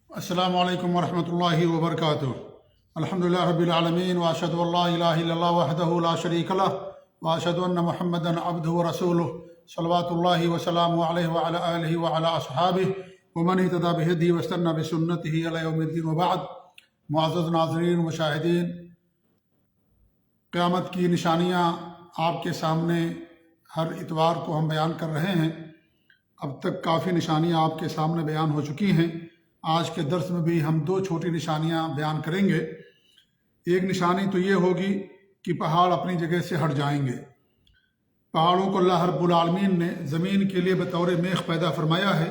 अस्सलामु अलैकुम वरहमतुल्लाहि वबरकातुहू। अल्हम्दुलिल्लाहि रब्बिल आलमीन व अशहदु अल्ला इलाहा इल्लल्लाह वहदहु ला शरीका लह व अशहदु अन्न मुहम्मदन अब्दुहु व रसूलुहु सल्लल्लाहु व सल्लमु अलैहि व अला आलिहि व अला अस्हाबिहि व मन इहतदा बिहदिही व इस्तन्ना बिसुन्नतिही इला यौमिद्दीन व बाद। मुअज़्ज़ज़ नाज़रीन मुशाहिदीन, क़यामत की निशानियाँ आपके सामने हर इतवार को हम बयान कर रहे हैं। अब तक काफ़ी निशानियाँ आपके सामने बयान हो चुकी हैं। आज के दर्स में भी हम दो छोटी निशानियां बयान करेंगे। एक निशानी तो ये होगी कि पहाड़ अपनी जगह से हट जाएंगे। पहाड़ों को अल्लाह रब्बुल आलमीन ने ज़मीन के लिए बतौर मेख पैदा फरमाया है,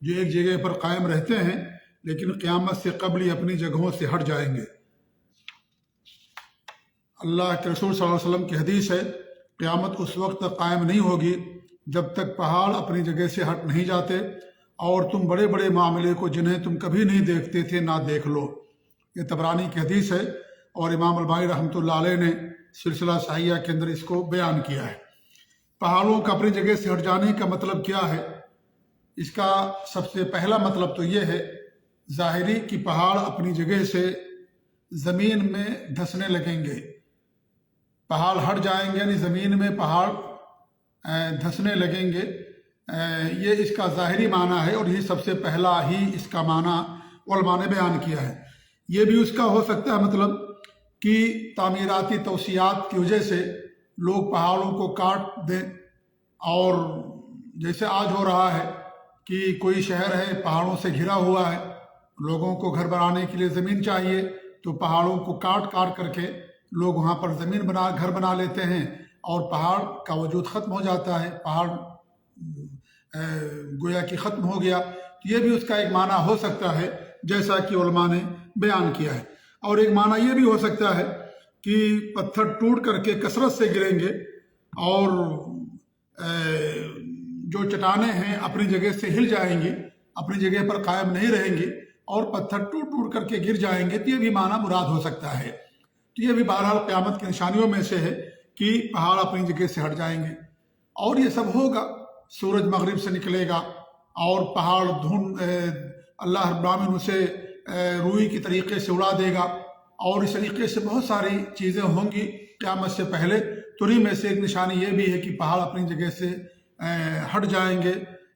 जो एक जगह पर कायम रहते हैं लेकिन क़यामत से कबल ही अपनी जगहों से हट जाएंगे। अल्लाह के रसूल सल्लल्लाहु अलैहि वसल्लम की हदीस है, क़यामत उस वक्त तक कायम नहीं होगी जब तक पहाड़ अपनी जगह से हट नहीं जाते और तुम बड़े बड़े मामले को जिन्हें तुम कभी नहीं देखते थे ना देख लो। ये तबरानी की हदीस है और इमाम अलबानी रहमतुल्लाह अलैह ने सिलसिला सहिया के अंदर इसको बयान किया है। पहाड़ों का अपनी जगह से हट जाने का मतलब क्या है? इसका सबसे पहला मतलब तो ये है ज़ाहिरी कि पहाड़ अपनी जगह से ज़मीन में धंसने लगेंगे। पहाड़ हट जाएंगे यानी ज़मीन में पहाड़ धंसने लगेंगे, ये इसका ज़ाहिरी माना है और ये सबसे पहला ही इसका माना उलमा ने बयान किया है। ये भी उसका हो सकता है मतलब कि तामीराती तौसियात की वजह से लोग पहाड़ों को काट दें, और जैसे आज हो रहा है कि कोई शहर है पहाड़ों से घिरा हुआ है, लोगों को घर बनाने के लिए ज़मीन चाहिए तो पहाड़ों को काट काट करके लोग वहाँ पर ज़मीन घर बना लेते हैं और पहाड़ का वजूद ख़त्म हो जाता है, पहाड़ गोया कि ख़त्म हो गया। तो ये भी उसका एक माना हो सकता है जैसा कि उलमा ने बयान किया है। और एक माना ये भी हो सकता है कि पत्थर टूट करके कसरत से गिरेंगे और जो चट्टानें हैं अपनी जगह से हिल जाएंगी, अपनी जगह पर कायम नहीं रहेंगी और पत्थर टूट टूट करके गिर जाएंगे। तो ये भी माना मुराद हो सकता है। तो ये भी बहरहाल क़यामत की निशानियों में से है कि पहाड़ अपनी जगह से हट जाएंगे। और ये सब होगा, सूरज मगरिब से निकलेगा और पहाड़ धुंध अल्लाह रब्बुल आलमीन उसे रूई की तरीके से उड़ा देगा और इस तरीके से बहुत सारी चीज़ें होंगी क़यामत से पहले। तो उन्हीं में से एक निशानी ये भी है कि पहाड़ अपनी जगह से हट जाएंगे,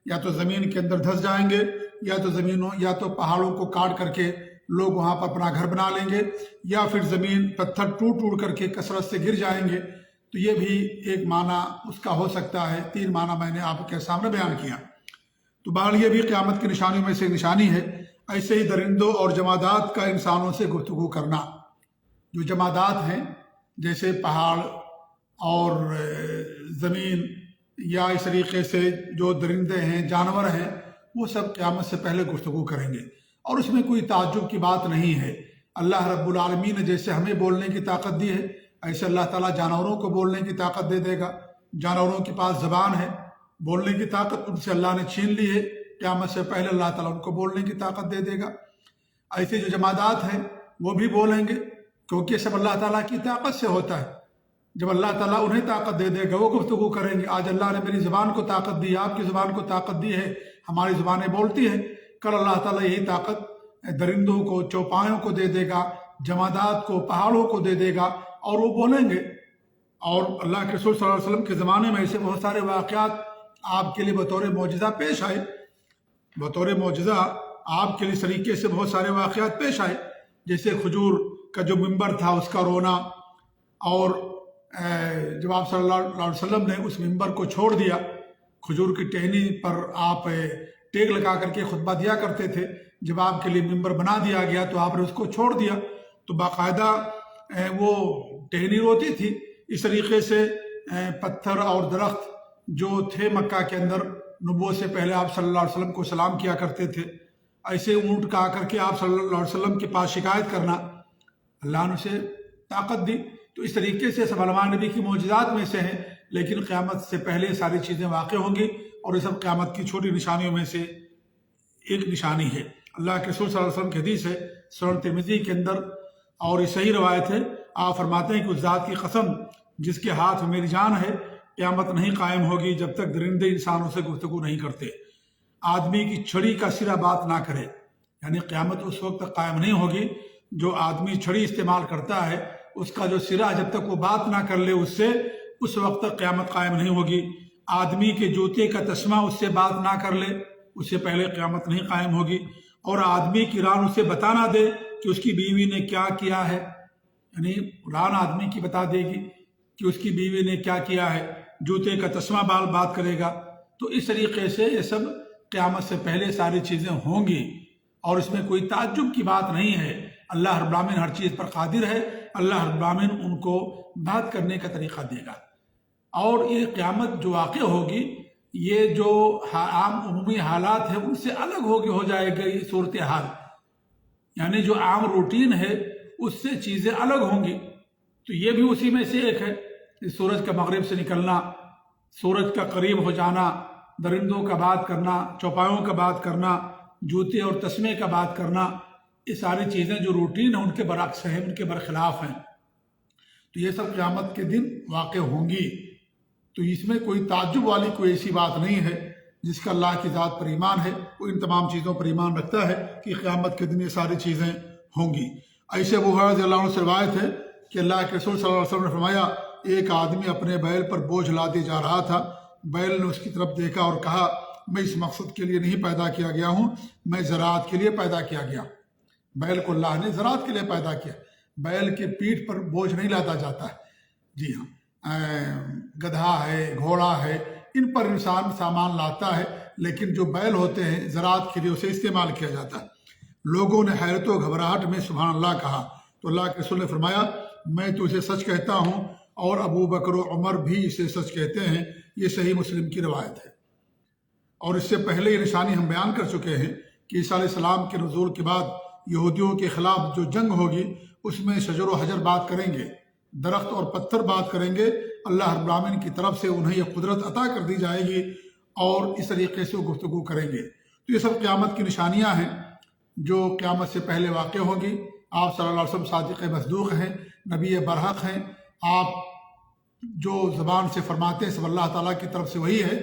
या तो ज़मीन के अंदर धंस जाएंगे या तो पहाड़ों को काट करके लोग वहाँ पर अपना घर बना लेंगे, या फिर ज़मीन पत्थर टूट टूट करके कसरत से गिर जाएंगे। तो ये भी एक माना उसका हो सकता है। तीन माना मैंने आपके सामने बयान किया। तो बहरहाल ये भी क़यामत की निशानियों में से निशानी है। ऐसे ही दरिंदों और जमादात का इंसानों से गुफ्तगू करना। जो जमादात हैं जैसे पहाड़ और ज़मीन या इस तरीके से जो दरिंदे हैं जानवर हैं, वो सब क़यामत से पहले गुफ्तगू करेंगे और उसमें कोई ताज्जुब की बात नहीं है। अल्लाह रब्बुल आलमीन ने जैसे हमें बोलने की ताकत दी है, ऐसे अल्लाह ताला जानवरों को बोलने की ताकत दे देगा। जानवरों के पास ज़बान है, बोलने की ताकत उनसे अल्लाह ने छीन ली है, क़यामत से पहले अल्लाह ताला उनको बोलने की ताकत दे देगा। ऐसे जो जमादात हैं वो भी बोलेंगे, क्योंकि ये सब अल्लाह ताला की ताकत से होता है। जब अल्लाह ताला उन्हें ताकत दे देगा वो गुफ्तगू करेंगे। आज अल्लाह ने मेरी ज़बान को ताकत दी, आपकी ज़बान को ताकत दी है, हमारी ज़बानें बोलती हैं। कल अल्लाह ताला यही ताकत दरिंदों को, चौपायों को दे देगा, जमादात को, पहाड़ों को दे देगा और वो बोलेंगे। और अल्लाह के रसूल सल्लल्लाहु अलैहि वसल्लम के ज़माने में ऐसे बहुत सारे वाक़यात आपके लिए बतौर मौजज़ा पेश आए। बतौर मौजज़ा आपके लिए इस तरीके से बहुत सारे वाक़यात पेश आए, जैसे खजूर का जो मिंबर था उसका रोना, और जब आप सल्लल्लाहु अलैहि वसल्लम ने उस मिंबर को छोड़ दिया, खजूर की टहनी पर आप टेक लगा करके खुतबा दिया करते थे, जब आपके लिए मिंबर बना दिया गया तो आपने उसको छोड़ दिया। तो बाकायदा वो टहनी रोती थी। इस तरीके से पत्थर और दरख्त जो थे मक्का के अंदर, नबूवत से पहले आप सल्लल्लाहु अलैहि वसल्लम को सलाम किया करते थे। ऐसे ऊँट का आकर के आप सल्लल्लाहु अलैहि वसल्लम के पास शिकायत करना, अल्लाह ने उसे ताकत दी। तो इस तरीके से सब अलमान नबी की मौजज़ात में से हैं, लेकिन क़यामत से पहले सारी चीज़ें वाक़ होंगी और ये सब क़यामत की छोटी निशानियों में से एक निशानी है। अल्लाह के रसूल सल्लल्लाहु अलैहि वसल्लम की हदीस है सुनन तिरमिज़ी के अंदर, और ये सही रवायत है। आप फरमाते हैं कि उस ज़ात की कसम जिसके हाथ में मेरी जान है, क़यामत नहीं कायम होगी जब तक दरिंदे इंसानों से गुफ्तगू नहीं करते। आदमी की छड़ी का सिरा बात ना करे, یعنی قیامت اس وقت تک قائم نہیں ہوگی جو آدمی چھڑی استعمال کرتا ہے اس کا جو سرا جب تک وہ بات نہ کر لے اس سے، اس وقت تک قیامت قائم نہیں ہوگی۔ آدمی کے جوتے کا تسمہ اس سے بات نہ کر لے اس سے پہلے قیامت نہیں قائم ہوگی، اور آدمی کی ران اسے بتا نہ دے کہ اس کی بیوی نے کیا کیا ہے، یعنی ران آدمی کی بتا دے گی کہ اس کی بیوی نے کیا کیا ہے، جوتے کا تسمہ بات کرے گا۔ تو اس طریقے سے یہ سب قیامت سے پہلے ساری چیزیں ہوں گی، اور اس میں کوئی تعجب کی بات نہیں ہے۔ اللہ رب العالمین ہر چیز پر قادر ہے، اللہ رب العالمین ان کو بات کرنے کا طریقہ دے گا۔ اور یہ قیامت جو واقع ہوگی یہ جو عام عمومی حالات ہیں ان سے الگ ہو جائے گا یہ صورتحال، یعنی جو عام روٹین ہے اس سے چیزیں الگ ہوں گی۔ تو یہ بھی اسی میں سے ایک ہے، سورج کا مغرب سے نکلنا، سورج کا قریب ہو جانا، درندوں کا بات کرنا، چوپایوں کا بات کرنا، جوتے اور تسمے کا بات کرنا، یہ ساری چیزیں جو روٹین ہیں ان کے برعکس ہیں، ان کے برخلاف ہیں۔ تو یہ سب قیامت کے دن واقع ہوں گی۔ تو اس میں کوئی تعجب والی کوئی ایسی بات نہیں ہے۔ جس کا اللہ کی ذات پر ایمان ہے وہ ان تمام چیزوں پر ایمان رکھتا ہے کہ قیامت کے دن یہ ساری چیزیں ہوں گی۔ ایسے ابو ہریرہ رضی اللہ عنہ سے روایت ہے کہ اللہ کے رسول صلی اللہ علیہ وسلم نے فرمایا، ایک آدمی اپنے بیل پر بوجھ لاتے جا رہا تھا، بیل نے اس کی طرف دیکھا اور کہا، میں اس مقصد کے لیے نہیں پیدا کیا گیا ہوں، میں زراعت کے لیے پیدا کیا گیا۔ بیل کو اللہ نے زراعت کے لیے پیدا کیا۔ بیل کے پیٹھ پر بوجھ نہیں لادا جاتا ہے، جی ہاں، گدھا ہے، گھوڑا ہے، ان پر انسان سامان لاتا ہے، لیکن جو بیل ہوتے ہیں زراعت کے لیے اسے استعمال کیا جاتا ہے۔ لوگوں نے حیرت و گھبراہٹ میں سبحان اللہ کہا تو اللہ کے رسول نے فرمایا، میں تو اسے سچ کہتا ہوں اور ابو بکر و عمر بھی اسے سچ کہتے ہیں۔ یہ صحیح مسلم کی روایت ہے۔ اور اس سے پہلے یہ نشانی ہم بیان کر چکے ہیں کہ عیسیٰ علیہ السلام کے نزول کے بعد یہودیوں کے خلاف جو جنگ ہوگی اس میں شجر و حجر بات کریں گے، درخت اور پتھر بات کریں گے۔ اللہ رب العالمین کی طرف سے انہیں یہ قدرت عطا کر دی جائے گی اور اس طریقے سے وہ گفتگو کریں گے۔ تو یہ سب قیامت کی نشانیاں ہیں جو قیامت سے پہلے واقع ہوگی۔ آپ صلی اللہ علیہ وسلم صادق مصدوق ہیں، نبی برحق ہیں۔ آپ جو زبان سے فرماتے ہیں سب اللہ تعالیٰ کی طرف سے وہی ہے۔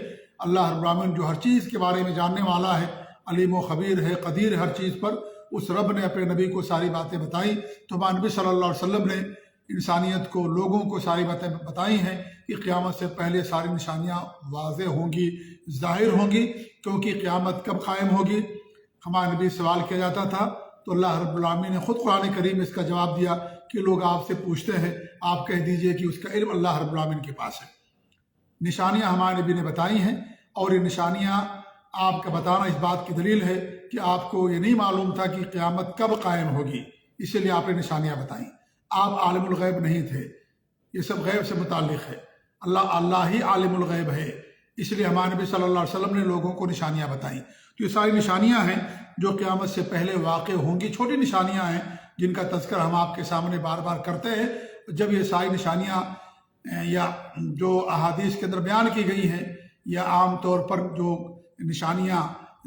اللہ رب العالمین جو ہر چیز کے بارے میں جاننے والا ہے، علیم و خبیر ہے، قدیر ہے ہر چیز پر، اس رب نے اپنے نبی کو ساری باتیں بتائیں۔ تو ہمارے نبی صلی اللہ علیہ وسلم نے انسانیت کو، لوگوں کو ساری باتیں بتائی ہیں کہ قیامت سے پہلے ساری نشانیاں واضح ہوں گی، ظاہر ہوں گی، کیونکہ قیامت کب قائم ہوگی؟ ہمارے نبی سوال کیا جاتا تھا تو اللہ رب العالمین نے خود قرآن کریم میں اس کا جواب دیا کہ لوگ آپ سے پوچھتے ہیں، آپ کہہ دیجئے کہ اس کا علم اللہ رب العالمین کے پاس ہے۔ نشانیاں ہمارے نبی نے بتائی ہیں، اور یہ نشانیاں آپ کا بتانا اس بات کی دلیل ہے کہ آپ کو یہ نہیں معلوم تھا کہ قیامت کب قائم ہوگی، اسی لیے آپ نے نشانیاں بتائیں۔ آپ عالم الغیب نہیں تھے، یہ سب غیب سے متعلق ہے، اللہ ہی عالم الغیب ہے، اس لیے ہمارے نبی صلی اللہ علیہ وسلم نے لوگوں کو نشانیاں بتائیں۔ تو یہ ساری نشانیاں ہیں جو قیامت سے پہلے واقع ہوں گی، چھوٹی نشانیاں ہیں جن کا تذکر ہم آپ کے سامنے بار بار کرتے ہیں۔ جب یہ ساری نشانیاں یا جو احادیث کے اندر بیان کی گئی ہیں یا عام طور پر جو نشانیاں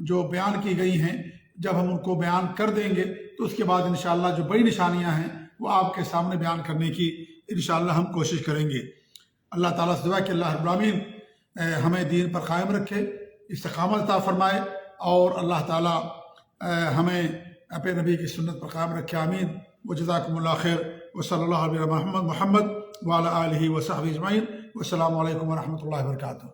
جو بیان کی گئی ہیں، جب ہم ان کو بیان کر دیں گے تو اس کے بعد انشاءاللہ جو بڑی نشانیاں ہیں وہ آپ کے سامنے بیان کرنے کی انشاءاللہ ہم کوشش کریں گے۔ اللہ تعالیٰ سے دعا کہ اللہ رب العالمین ہمیں دین پر قائم رکھے، استقامت عطا فرمائے، اور اللہ تعالیٰ ہمیں اپنے نبی کی سنت پر قائم رکھے، آمین۔ وجزاکم اللہ خیر، وصلی اللہ علیہ محمد وعلی آلہ وصحبہ اجمعین، والسلام علیکم ورحمۃ اللہ وبرکاتہ۔